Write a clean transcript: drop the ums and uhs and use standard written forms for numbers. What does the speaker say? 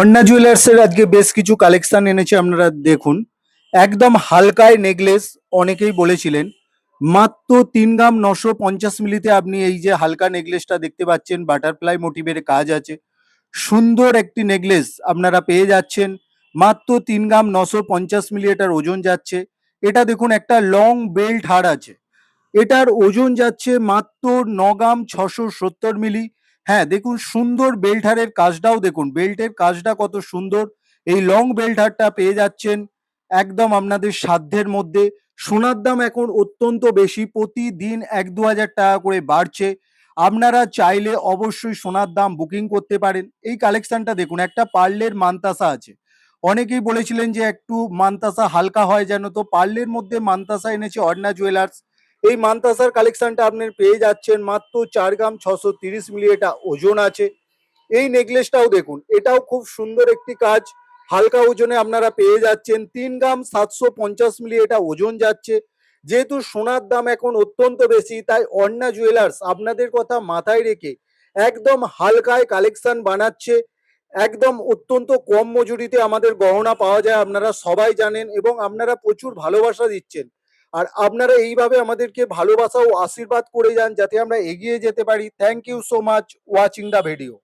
অন্না জুয়েলার্সের আজকে বেশ কিছু কালেকশন এনেছে আপনারা দেখুন। একদম হালকায় নেকলেস। অনেকেই বলেছিলেন মাত্র 3 গ্রাম 950 মিলিতে আপনি এই যে হালকা নেকলেসটা দেখতে পাচ্ছেন, বাটারফ্লাই মোটিভের কাজ আছে, সুন্দর একটি নেকলেস আপনারা পেয়ে যাচ্ছেন মাত্র 3 গ্রাম 950 মিলি। এটার ওজন যাচ্ছে, এটা দেখুন একটা লং বেল্ট হার আছে, এটার ওজন যাচ্ছে মাত্র 9 গ্রাম 670 মিলি। হ্যাঁ দেখুন, সুন্দর বেল্ট হারের কাজটাও দেখুন, বেল্টের কাজটা কত সুন্দর। এই লং বেল্ট হারটা পেয়ে যাচ্ছেন একদম আপনাদের সাধ্যের মধ্যে। সোনার দাম এখন অত্যন্ত বেশি, প্রতিদিন 1-2 হাজার টাকা করে বাড়ছে। আপনারা চাইলে অবশ্যই সোনার দাম বুকিং করতে পারেন। এই কালেকশনটা দেখুন, একটা পার্লের মানতাসা আছে। অনেকেই বলেছিলেন যে একটু মানতাসা হালকা হয় যেন, তো পার্লের মধ্যে মানতাসা এনেছে অর্ণা জুয়েলার্স। এই মানতাসার কালেকশনটা আপনি পেয়ে যাচ্ছেন মাত্র 4 গ্রাম 630 মিলি, এটা ওজন আছে। এই নেকলেসটাও দেখুন, এটাও খুব সুন্দর একটি কাজ, হালকা ওজনে আপনারা পেয়ে যাচ্ছেন 3 গ্রাম 750 মিলি, এটা ওজন যাচ্ছে। যেহেতু সোনার দাম এখন অত্যন্ত বেশি, তাই অর্ণা জুয়েলার্স আপনাদের কথা মাথায় রেখে একদম হালকায় কালেকশন বানাচ্ছে। একদম অত্যন্ত কম মজুরিতে আমাদের গহনা পাওয়া যায়, আপনারা সবাই জানেন, এবং আপনারা প্রচুর ভালোবাসা দিচ্ছেন। আর আপনারা এইভাবে আমাদেরকে ভালোবাসা ও আশীর্বাদ করে যান যাতে আমরা এগিয়ে যেতে পারি। Thank you so much watching the video.